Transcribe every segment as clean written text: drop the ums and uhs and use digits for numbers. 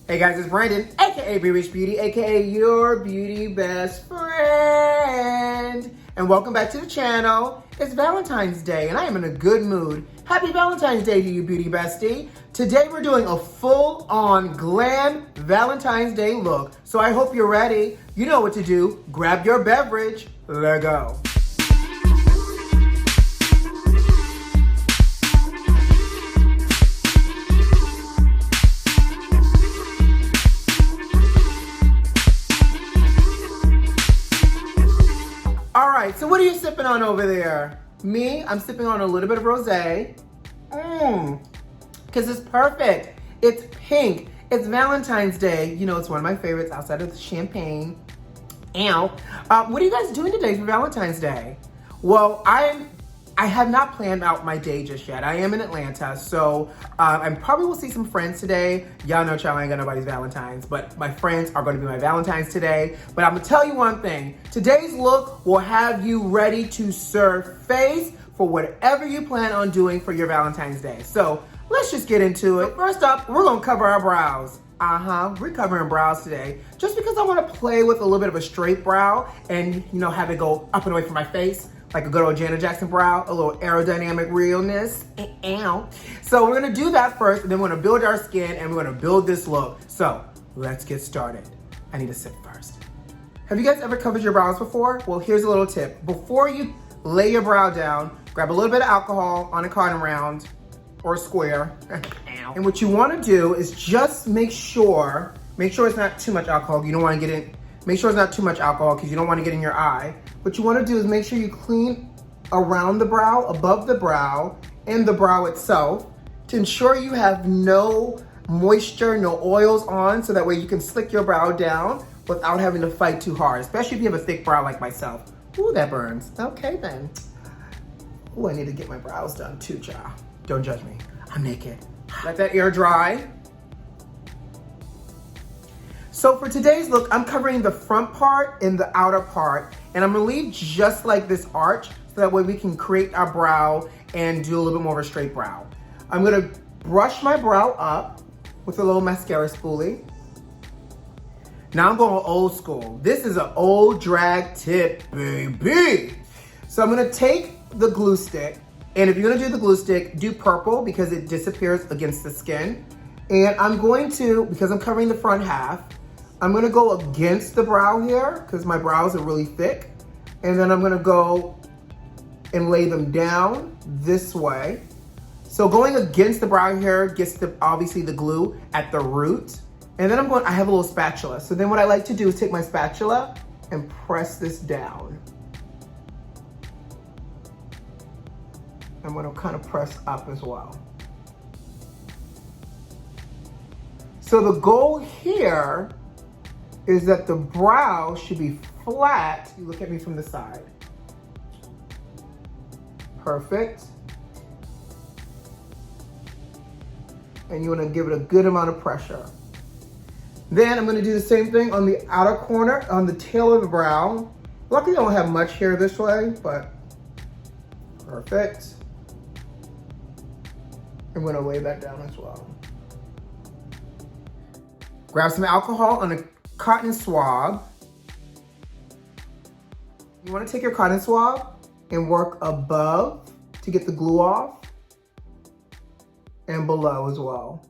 Hey guys, it's Brandon, aka B.Rich Beauty, aka your beauty best friend. And welcome back to the channel. It's Valentine's Day and I am in a good mood. Happy Valentine's Day to you, beauty bestie. Today we're doing a full-on glam Valentine's Day look. So I hope you're ready. You know what to do. Grab your beverage. Let's go. All right, so what are you sipping on over there? Me, I'm sipping on a little bit of rosé. Because it's perfect. It's pink. It's Valentine's Day. You know, it's one of my favorites outside of the champagne. Ow. What are you guys doing today for Valentine's Day? Well, I have not planned out my day just yet. I am in Atlanta, so I probably will see some friends today. Y'all know child, I ain't got nobody's Valentine's, but my friends are gonna be my Valentine's today. But I'm gonna tell you one thing. Today's look will have you ready to serve face for whatever you plan on doing for your Valentine's Day. So let's just get into it. First up, we're gonna cover our brows. We're covering brows today just because I want to play with a little bit of a straight brow and, you know, have it go up and away from my face like a good old Janet Jackson brow, a little aerodynamic realness. Ow. So we're going to do that first, and then we're going to build our skin and we're going to build this look. So let's get started. I need to sip first. Have you guys ever covered your brows before? Well, here's a little tip. Before you lay your brow down, grab a little bit of alcohol on a cotton round or a square. And what you want to do is just make sure it's not too much alcohol. You don't want to get in, make sure it's not too much alcohol because you don't want to get in your eye. What you want to do is make sure you clean around the brow, above the brow, and the brow itself to ensure you have no moisture, no oils on, so that way you can slick your brow down without having to fight too hard, especially if you have a thick brow like myself. Ooh, that burns. Okay then. Ooh, I need to get my brows done too, child. Don't judge me. I'm naked. Let that air dry. So for today's look, I'm covering the front part and the outer part, and I'm gonna leave just like this arch so that way we can create our brow and do a little bit more of a straight brow. I'm gonna brush my brow up with a little mascara spoolie. Now I'm going old school. This is an old drag tip, baby. So I'm gonna take the glue stick, and if you're gonna do the glue stick, do purple because it disappears against the skin. And I'm going to, because I'm covering the front half, I'm gonna go against the brow here because my brows are really thick. And then I'm gonna go and lay them down this way. So going against the brow here gets obviously the glue at the root. And then I have a little spatula. So then what I like to do is take my spatula and press this down. I'm gonna kind of press up as well. So the goal here is that the brow should be flat. You look at me from the side. Perfect. And you wanna give it a good amount of pressure. Then I'm gonna do the same thing on the outer corner, on the tail of the brow. Luckily I don't have much hair this way, but perfect. I'm gonna lay that down as well. Grab some alcohol on a cotton swab. You wanna take your cotton swab and work above to get the glue off and below as well.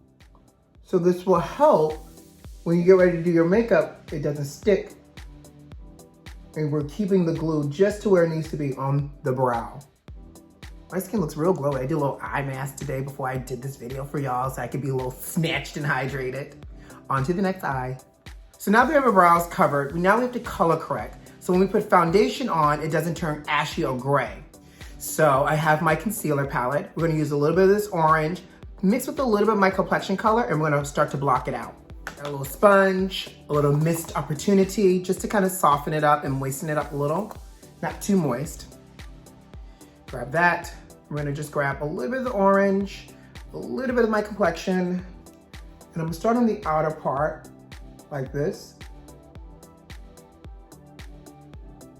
So this will help when you get ready to do your makeup, it doesn't stick. And we're keeping the glue just to where it needs to be on the brow. My skin looks real glowy. I did a little eye mask today before I did this video for y'all so I could be a little snatched and hydrated. On to the next eye. So now that we have our brows covered, now we have to color correct. So when we put foundation on, it doesn't turn ashy or gray. So I have my concealer palette. We're gonna use a little bit of this orange, mixed with a little bit of my complexion color, and we're gonna start to block it out. A little sponge, a little mist opportunity, just to kind of soften it up and moisten it up a little. Not too moist. Grab that. We're gonna just grab a little bit of the orange, a little bit of my complexion, and I'm gonna start on the outer part, like this.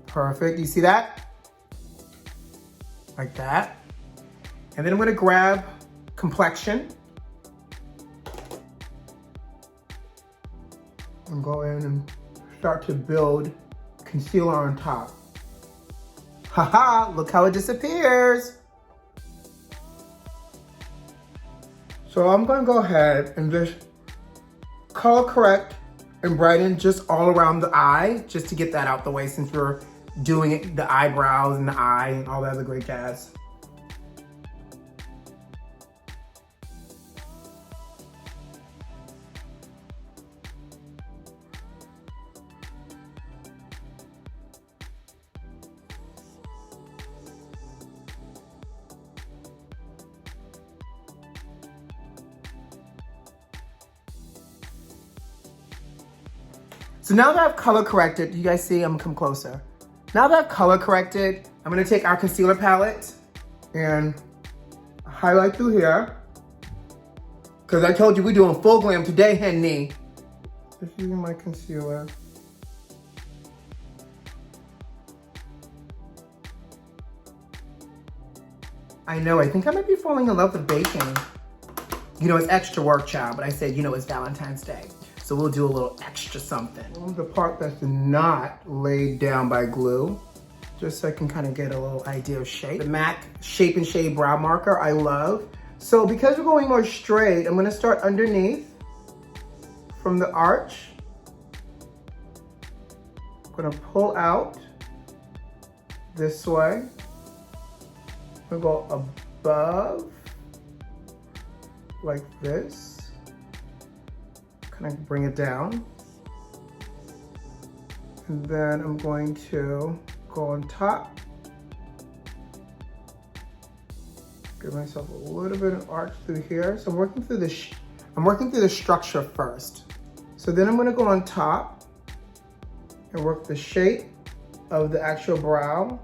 Perfect, you see that? Like that. And then I'm gonna grab complexion. and go in and start to build concealer on top. Haha, look how it disappears. So I'm gonna go ahead and just color correct and brighten just all around the eye, just to get that out the way since we're doing it, the eyebrows and the eye and all that other great jazz. So now that I've color corrected, you guys see, I'm gonna come closer. Now that I've color corrected, I'm gonna take our concealer palette and highlight through here. Cause I told you we're doing full glam today, honey. Just using my concealer. I know, I think I might be falling in love with baking. You know, it's extra work, child, but I said, you know, it's Valentine's Day. So we'll do a little extra something. The part that's not laid down by glue, just so I can kind of get a little idea of shape. The MAC Shape and Shade Brow Marker, I love. So because we're going more straight, I'm gonna start underneath from the arch. I'm gonna pull out this way. I'm gonna go above, like this. Kind of bring it down. And then I'm going to go on top. Give myself a little bit of arch through here. So I'm working through the structure first. So then I'm gonna go on top and work the shape of the actual brow.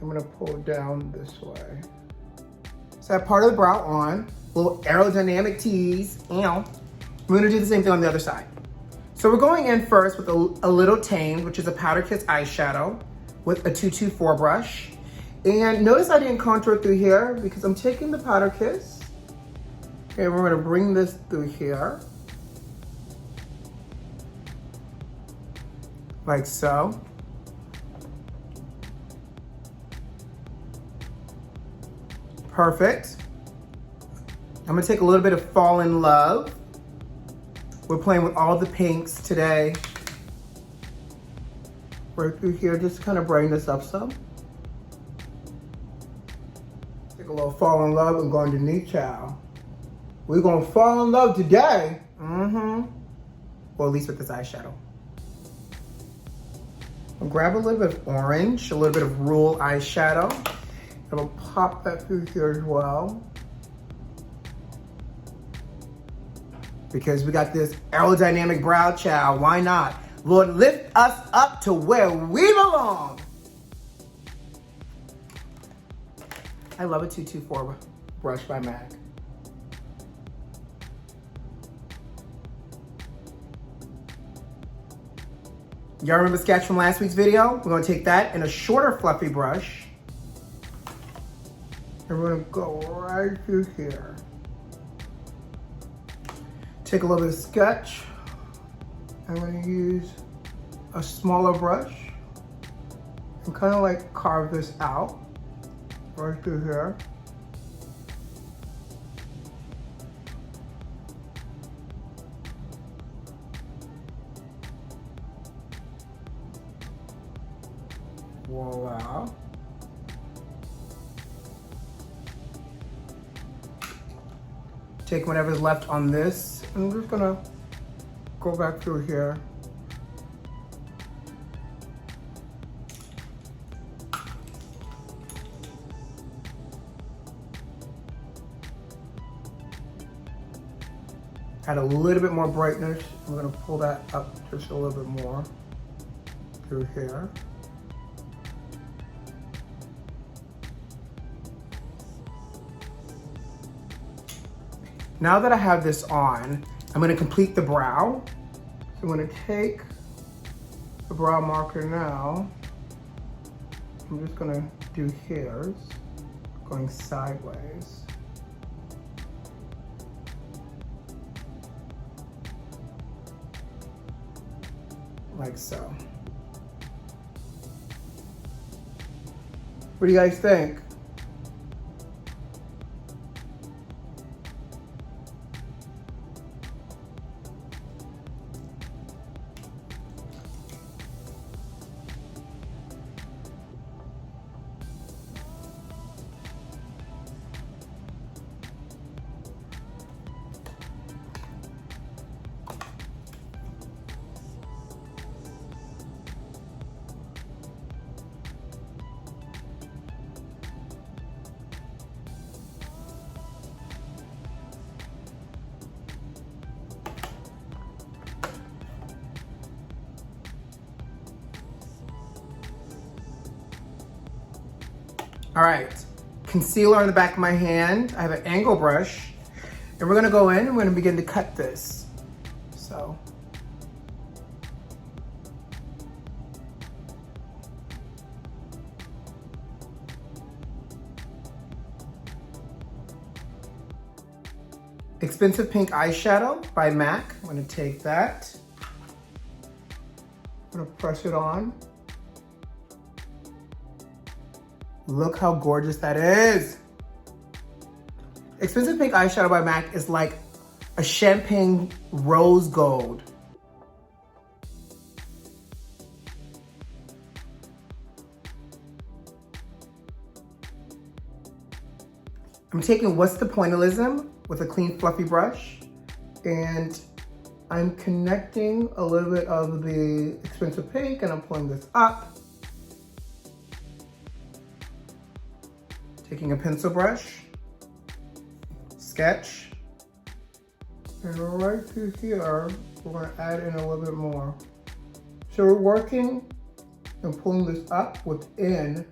I'm gonna pull it down this way. So I have part of the brow on, little aerodynamic tease, ow. We're gonna do the same thing on the other side. So we're going in first with a little Tamed, which is a Powder Kiss eyeshadow with a 224 brush. And notice I didn't contour through here because I'm taking the Powder Kiss and we're gonna bring this through here. Like so. Perfect. I'm gonna take a little bit of Fall in Love. We're playing with all the pinks today. Right through here, just to kind of brighten this up some. Take a little Fall in Love and go underneath, child. We're gonna fall in love today. Well, at least with this eyeshadow. I'll grab a little bit of orange, a little bit of Rule eyeshadow. And we'll pop that through here as well. Because we got this aerodynamic brow, child. Why not? Lord, lift us up to where we belong. I love a 224 brush by MAC. Y'all remember the sketch from last week's video? We're gonna take that in a shorter fluffy brush. And we're gonna go right through here. Take a little bit of sketch. I'm gonna use a smaller brush and kind of like carve this out right through here. Voila. Take whatever's left on this. I'm just gonna go back through here. Add a little bit more brightness. I'm gonna pull that up just a little bit more through here. Now that I have this on, I'm gonna complete the brow. So I'm gonna take the brow marker now. I'm just gonna do hairs going sideways. like so. What do you guys think? All right, concealer on the back of my hand. I have an angle brush, and we're gonna go in and we're gonna begin to cut this. So. Expensive Pink Eyeshadow by MAC. I'm gonna take that. I'm gonna press it on. Look how gorgeous that is. Expensive Pink Eyeshadow by MAC is like a champagne rose gold. I'm taking What's the Pointillism with a clean fluffy brush, and I'm connecting a little bit of the Expensive Pink, and I'm pulling this up. Taking a pencil brush, sketch, and right through here, we're gonna add in a little bit more. So we're working and pulling this up within.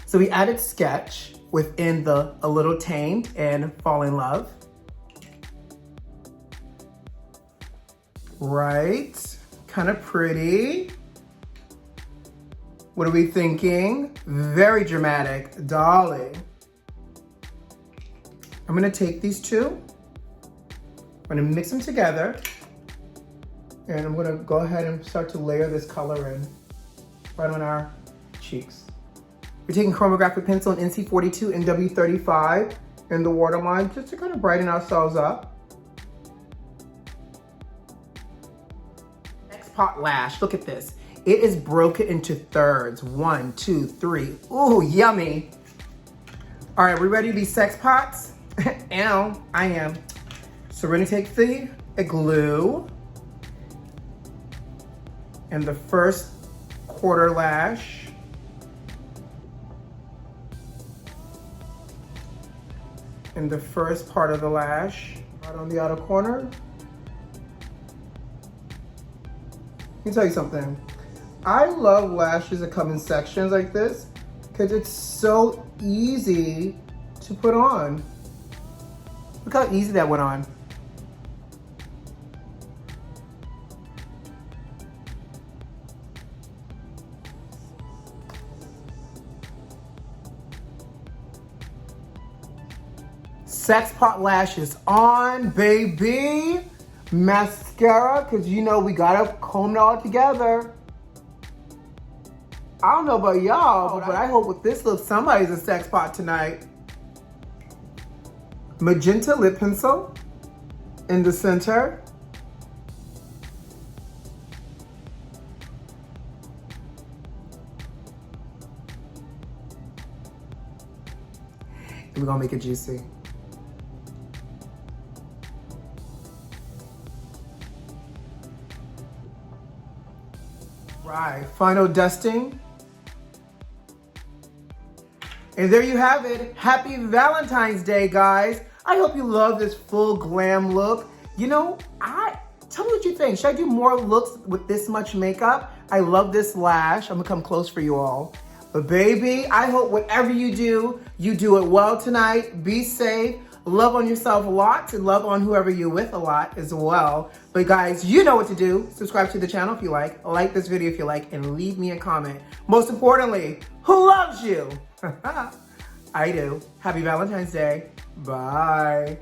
So we added sketch within the A Little Tamed and Fall in Love. Right, kind of pretty. What are we thinking? Very dramatic, darling. I'm gonna take these two, I'm gonna mix them together, and I'm gonna go ahead and start to layer this color in right on our cheeks. We're taking chromagraphic pencil in NC42 and W35 in the waterline just to kind of brighten ourselves up. Sexpot Lash, look at this. It is broken into thirds. 1, 2, 3. Ooh, yummy. All right, we ready to be sex pots? Ow, I am. So we're gonna take the glue and the first quarter lash. And the first part of the lash, right on the outer corner. Let me tell you something. I love lashes that come in sections like this because it's so easy to put on. Look how easy that went on. Sexpot lashes on, baby. Mascara, because you know we gotta comb it all together. I don't know about y'all, but I hope with this look, somebody's a sex pot tonight. Magenta lip pencil in the center. And we're gonna make it juicy. Right, final dusting. And there you have it. Happy Valentine's Day, guys. I hope you love this full glam look. You know, tell me what you think. Should I do more looks with this much makeup? I love this lash. I'm gonna come close for you all. But baby, I hope whatever you do it well tonight. Be safe. Love on yourself a lot and love on whoever you're with a lot as well. But guys, you know what to do. Subscribe to the channel if you like this video if you like, and leave me a comment. Most importantly, who loves you? I do. Happy Valentine's Day. Bye.